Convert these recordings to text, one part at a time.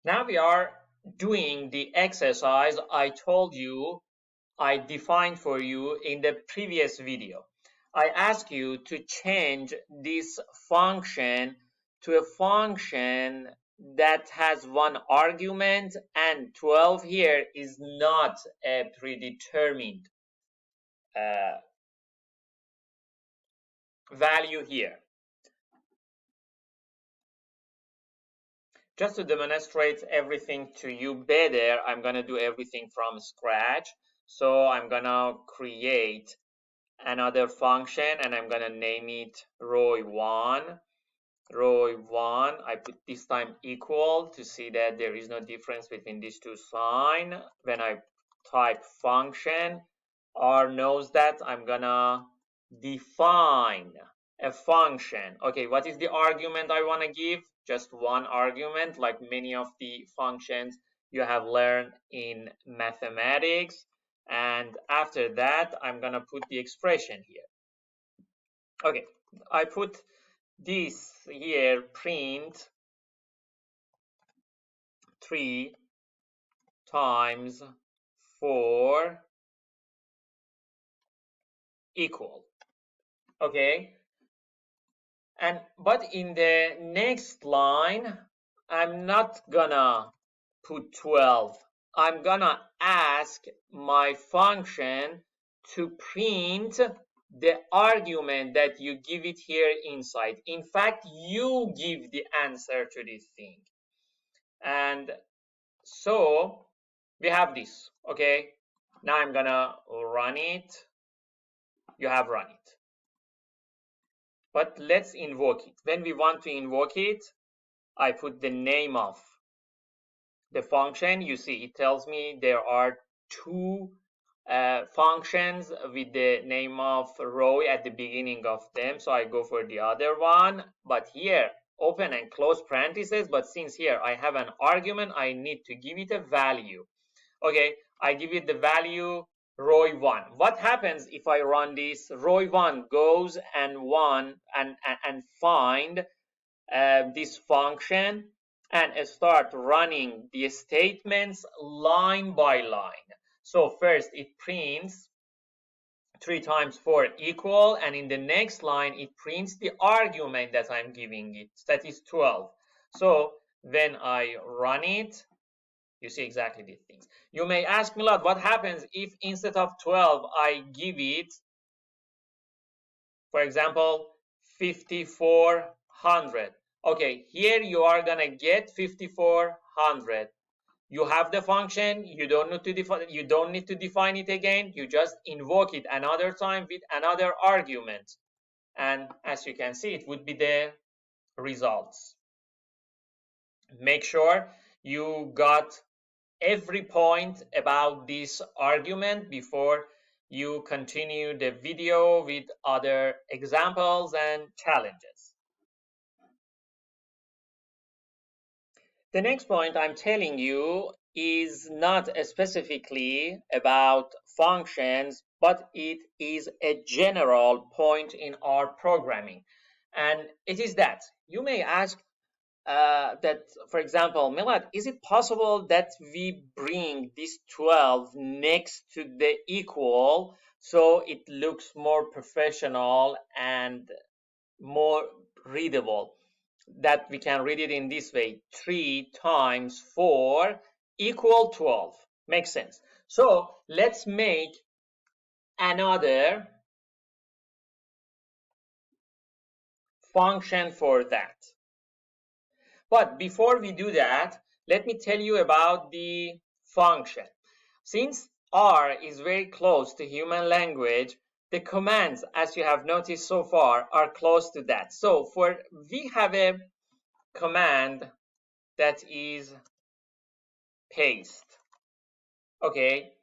Now we are doing the exercise I told you I defined for you in the previous video. I asked you to change this function to a function that has one argument, and 12 here is not a predetermined value here. Just to demonstrate everything to you better, I'm going to do everything from scratch. So I'm going to create another function and I'm going to name it row1. Row1, I put this time equal to see that there is no difference between these two signs. When I type function, R knows that I'm going to define a function. Okay, what is the argument I want to give? Just one argument, like many of the functions you have learned in mathematics. And after that, I'm going to put the expression here. Okay, I put this here, print 3 times 4 equal. Okay, but in the next line, I'm not gonna put 12. I'm gonna ask my function to print the argument that you give it here inside. In fact, you give the answer to this thing. And so we have this. Okay, now I'm gonna run it. You have run it. But let's invoke it. When we want to invoke it, I put the name of the function. You see, it tells me there are two functions with the name of row at the beginning of them. So I go for the other one. But here, open and close parentheses. But since here I have an argument, I need to give it a value. Okay, I give it the value row1. What happens if I run this? Row1 goes and find this function and start running the statements line by line. So first it prints 3 times 4 equal, and in the next line it prints the argument that I'm giving it, that is 12. So when I run it, you see exactly these things. You may ask me, Milad, what happens if instead of 12 I give it, for example, 5400? Okay, here you are gonna get 5400. You have the function, you don't need to define it again, you just invoke it another time with another argument. And as you can see, it would be the results. Make sure you got every point about this argument before you continue the video with other examples and challenges. The next point I'm telling you is not specifically about functions, but it is a general point in our programming. And it is that you may ask, that, for example, Milad, is it possible that we bring this 12 next to the equal so it looks more professional and more readable, that we can read it in this way? 3 times 4 equal 12. Makes sense. So let's make another function for that. But before we do that, let me tell you about the function. Since R is very close to human language, the commands, as you have noticed so far, are close to that. So we have a command that is paste. Okay,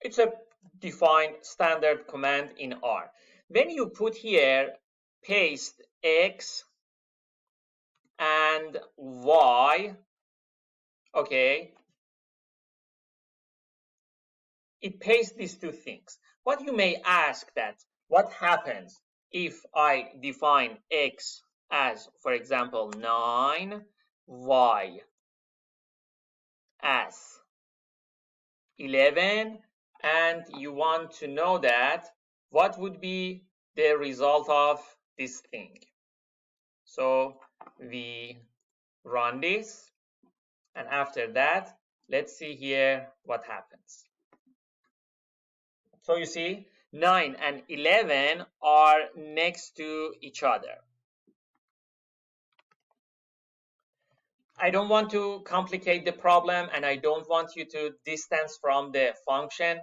it's a defined standard command in R. When you put here paste X and Y, okay, it pastes these two things. But you may ask that, what happens if I define X as, for example, 9, Y as 11, and you want to know that what would be the result of this thing. So we run this, and after that, let's see here what happens. So you see 9 and 11 are next to each other. I don't want to complicate the problem, and I don't want you to distance from the function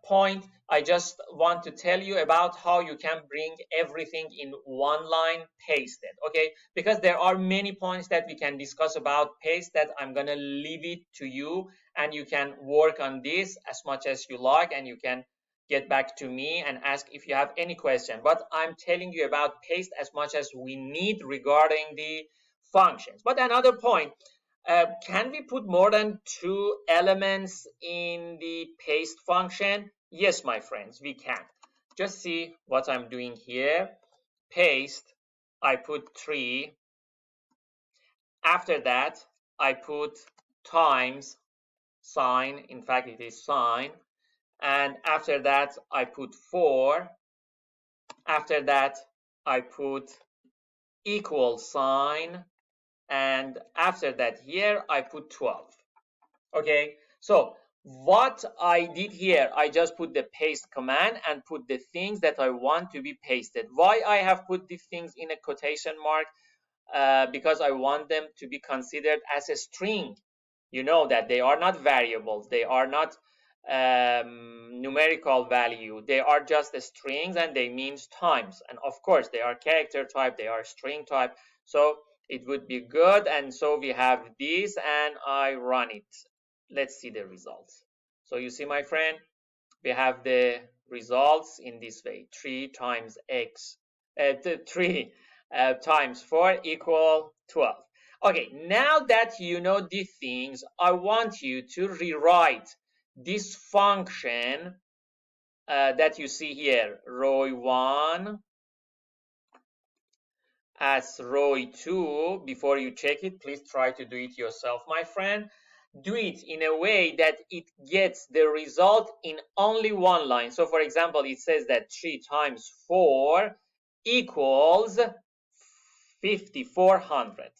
point. I just want to tell you about how you can bring everything in one line pasted, okay? Because there are many points that we can discuss about paste that I'm gonna leave it to you, and you can work on this as much as you like, and you can get back to me and ask if you have any question. But I'm telling you about paste as much as we need regarding the functions. But another point, can we put more than 2 elements in the paste function? Yes, my friends, we can. Just see what I'm doing here. Paste, I put 3. After that, I put times sign. In fact, it is sign. And after that, I put 4. After that, I put equal sign. And after that here, I put 12. Okay, so what I did here, I just put the paste command and put the things that I want to be pasted. Why I have put these things in a quotation mark? Because I want them to be considered as a string. You know that they are not variables, they are not numerical value, they are just strings, and they means times. And of course, they are character type, they are string type. So it would be good. And so we have this, and I run it. Let's see the results. So you see, my friend, we have the results in this way: 3 times x, 3 times 4 equal 12. Okay, now that you know these things, I want you to rewrite this function that you see here, roy1 as roy2. Before you check it, please try to do it yourself, my friend. Do it in a way that it gets the result in only one line. So for example, it says that 3 times 4 equals 5400.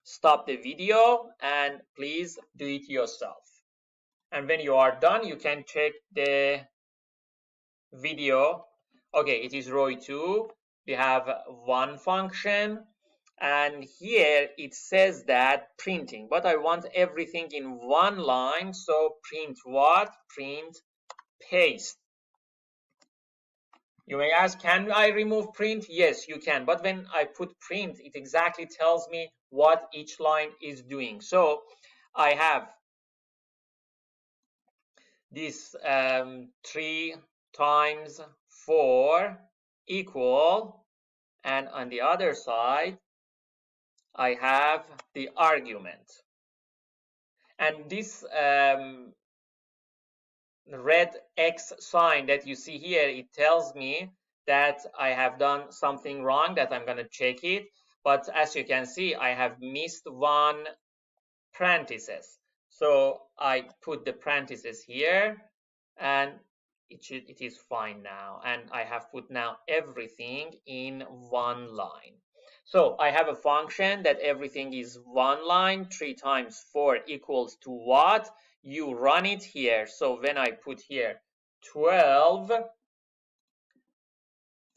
Stop the video and please do it yourself. And when you are done, you can check the video. Okay, it is roy2. We have one function, and here it says that printing, but I want everything in one line. So print what? Print paste. You may ask, can I remove print? Yes, you can. But when I put print, it exactly tells me what each line is doing. So I have this 3 times 4 equal, and on the other side, I have the argument. And this red X sign that you see here, it tells me that I have done something wrong, that I'm going to check it. But as you can see, I have missed one parenthesis. So I put the parenthesis here, and it is fine now. And I have put now everything in one line. So I have a function that everything is one line. 3 times 4 equals to what? You run it here. So when I put here 12,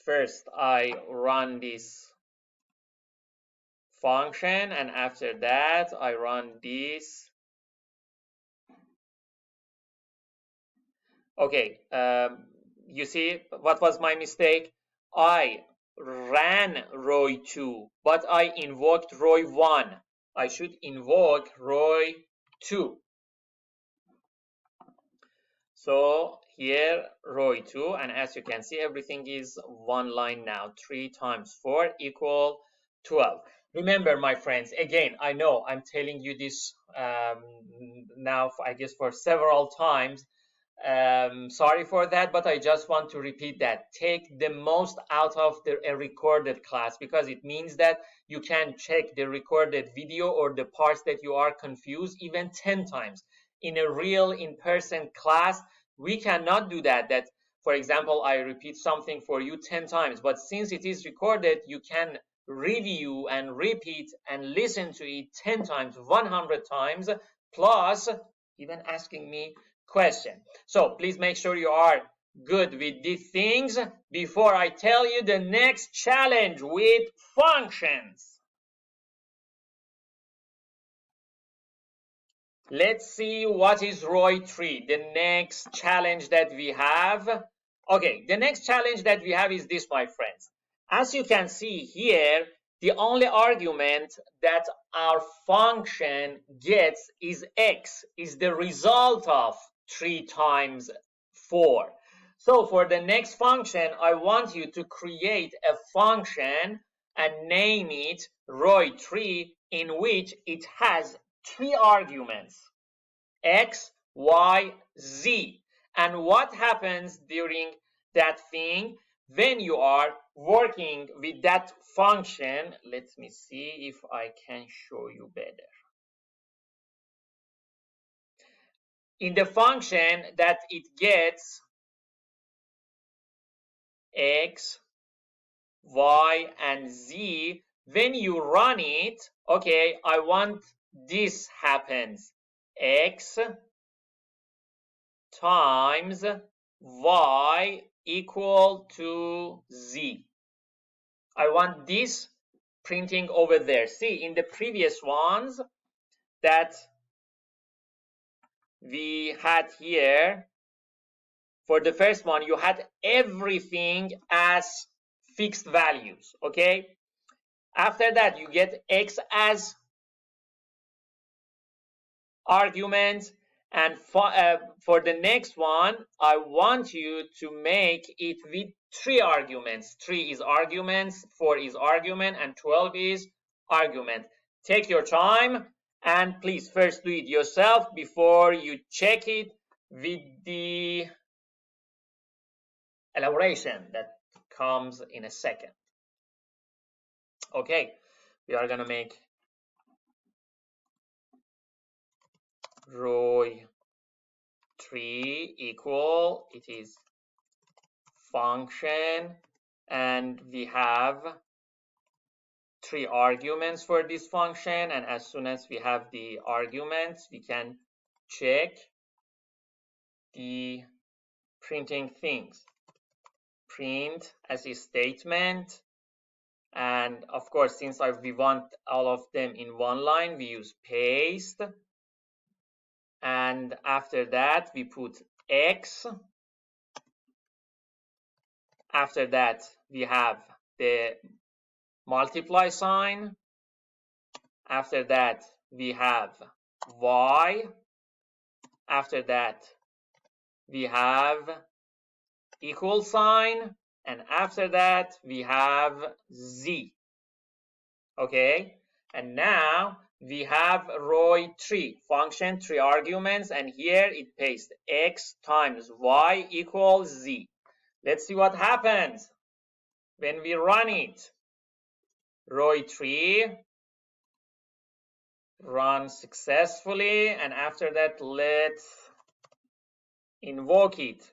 first I run this function, and after that I run this. Okay, you see what was my mistake? I ran roy2, but I invoked roy1. I should invoke roy2. So here roy2, and as you can see, everything is one line now. 3 times 4 equal 12. Remember, my friends, again, I know I'm telling you this now, I guess, for several times, Sorry for that, but I just want to repeat that. Take the most out of a recorded class, because it means that you can check the recorded video or the parts that you are confused even 10 times. In a real in-person class, we cannot do that. That, for example, I repeat something for you 10 times, but since it is recorded, you can review and repeat and listen to it 10 times, 100 times, plus even asking me question. So please make sure you are good with these things before I tell you the next challenge with functions. Let's see what is ROI3, the next challenge that we have. Okay, the next challenge that we have is this, my friends. As you can see here, the only argument that our function gets is x, is the result of 3 times 4. So for the next function, I want you to create a function and name it ROI3, in which it has 3 arguments, x, y, z. And what happens during that thing when you are working with that function? Let me see if I can show you better. In the function that it gets x, y, and z, when you run it, okay, I want this happens, x times y equal to z. I want this printing over there. See, in the previous ones that we had here, for the first one, you had everything as fixed values, okay? After that, you get x as argument, and for the next one, I want you to make it with 3 arguments. 3 is arguments, 4 is argument, and 12 is argument. Take your time and please first do it yourself before you check it with the elaboration that comes in a second. Okay, we are gonna make ROI3 equal, it is function, and we have 3 arguments for this function, and as soon as we have the arguments, we can check the printing things. Print as a statement, and of course, since we want all of them in one line, we use paste, and after that we put x. After that we have the multiply sign. After that we have y. After that we have equal sign, and after that we have z. Okay, and now we have ROI3 function, 3 arguments, and here it pastes x times y equals z. Let's see what happens when we run it. ROI3 runs successfully, and after that let's invoke it.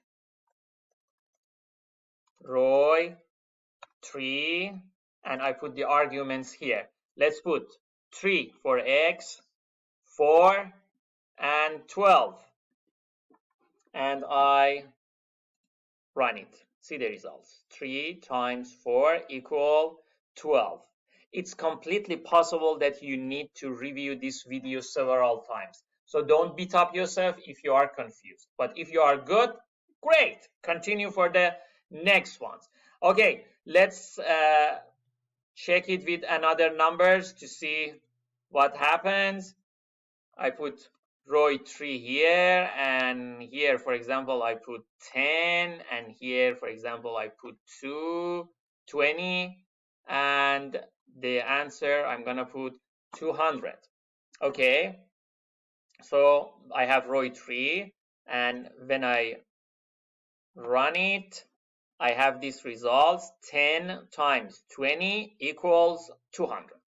ROI3, and I put the arguments here. Let's put 3 for x, 4, and 12. And I run it. See the results. 3 times 4 equal 12. It's completely possible that you need to review this video several times. So don't beat up yourself if you are confused. But if you are good, great. Continue for the next ones. Okay, let's check it with another numbers to see what happens. I put ROI3 here, and here, for example, I put 10, and here, for example, I put 20, and the answer, I'm gonna put 200. Okay, so I have ROI3, And when I run it, I have these results. 10 times 20 equals 200.